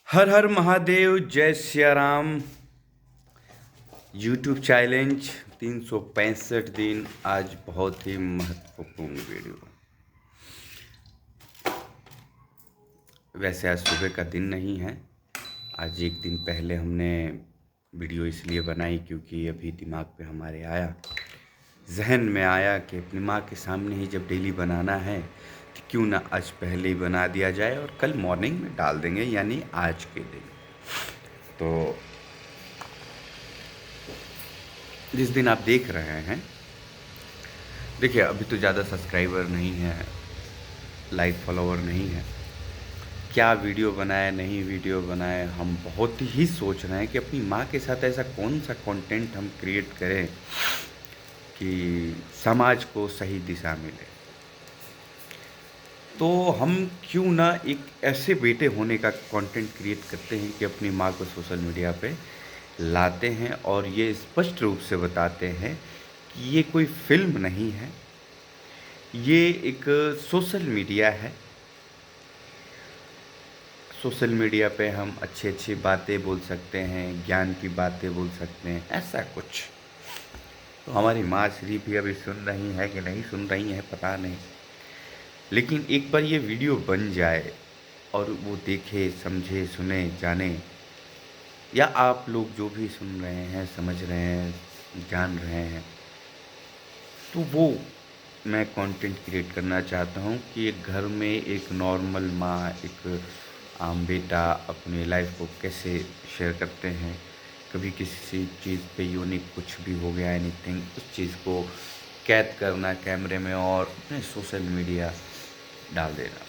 हर हर महादेव, जय Siya Ram. YouTube challenge 365 दिन। आज बहुत ही महत्वपूर्ण वीडियो। वैसे आज सुबह का दिन नहीं है, आज एक दिन पहले हमने वीडियो इसलिए बनाई क्योंकि अभी दिमाग पे हमारे आया, जहन में आया कि अपनी माँ के सामने ही जब डेली बनाना है तो क्यों ना आज पहले ही बना दिया जाए और कल मॉर्निंग में डाल देंगे, यानी आज के दिन। तो जिस दिन आप देख रहे हैं, देखिए अभी तो ज़्यादा सब्सक्राइबर नहीं है, लाइक फॉलोवर नहीं है। क्या वीडियो बनाए नहीं वीडियो बनाए, हम बहुत ही सोच रहे हैं कि अपनी माँ के साथ ऐसा कौन सा कंटेंट हम क्रिएट करें कि समाज को सही दिशा मिले। तो हम क्यों ना एक ऐसे बेटे होने का कंटेंट क्रिएट करते हैं कि अपनी माँ को सोशल मीडिया पे लाते हैं और ये स्पष्ट रूप से बताते हैं कि ये कोई फिल्म नहीं है, ये एक सोशल मीडिया है। सोशल मीडिया पे हम अच्छी अच्छी बातें बोल सकते हैं, ज्ञान की बातें बोल सकते हैं, ऐसा कुछ। तो हमारी माँ श्री भी अभी सुन रही है कि नहीं सुन रही है पता नहीं, लेकिन एक बार ये वीडियो बन जाए और वो देखे, समझे, सुने, जाने, या आप लोग जो भी सुन रहे हैं, समझ रहे हैं, जान रहे हैं, तो वो मैं कंटेंट क्रिएट करना चाहता हूँ कि एक घर में एक नॉर्मल माँ, एक आम बेटा अपनी लाइफ को कैसे शेयर करते हैं। कभी किसी चीज़ पे यूनिक कुछ भी हो गया, एनीथिंग, उस चीज़ को कैद करना कैमरे में और अपने सोशल मीडिया डाल देना।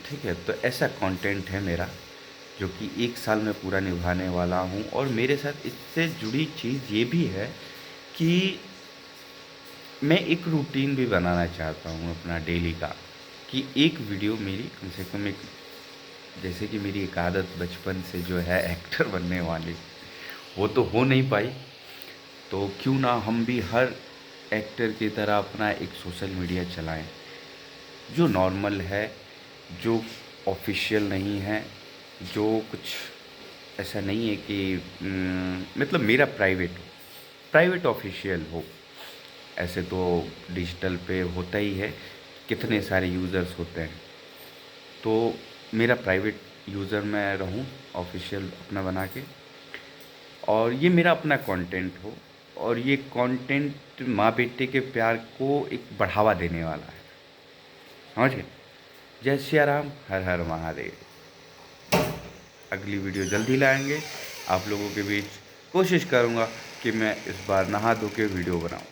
ठीक है, तो ऐसा कंटेंट है मेरा जो कि 1 साल में पूरा निभाने वाला हूँ। और मेरे साथ इससे जुड़ी चीज़ ये भी है कि मैं एक रूटीन भी बनाना चाहता हूँ अपना डेली का, कि एक वीडियो मेरी कम से कम एक, जैसे कि मेरी एक आदत बचपन से जो है एक्टर बनने वाली, वो तो हो नहीं पाई, तो क्यों ना हम भी हर एक्टर की तरह अपना एक सोशल मीडिया चलाएं जो नॉर्मल है, जो ऑफिशियल नहीं है, जो कुछ ऐसा नहीं है कि मतलब मेरा प्राइवेट ऑफिशियल हो। ऐसे तो डिजिटल पे होता ही है, कितने सारे यूज़र्स होते हैं, तो मेरा प्राइवेट यूज़र मैं रहूं, ऑफिशियल अपना बना के, और ये मेरा अपना कंटेंट हो, और ये कंटेंट माँ बेटे के प्यार को एक बढ़ावा देने वाला है। समझ गए? जय सिया राम, हर हर महादेव। अगली वीडियो जल्दी लाएंगे आप लोगों के बीच। कोशिश करूँगा कि मैं इस बार नहा धो के वीडियो बनाऊँ।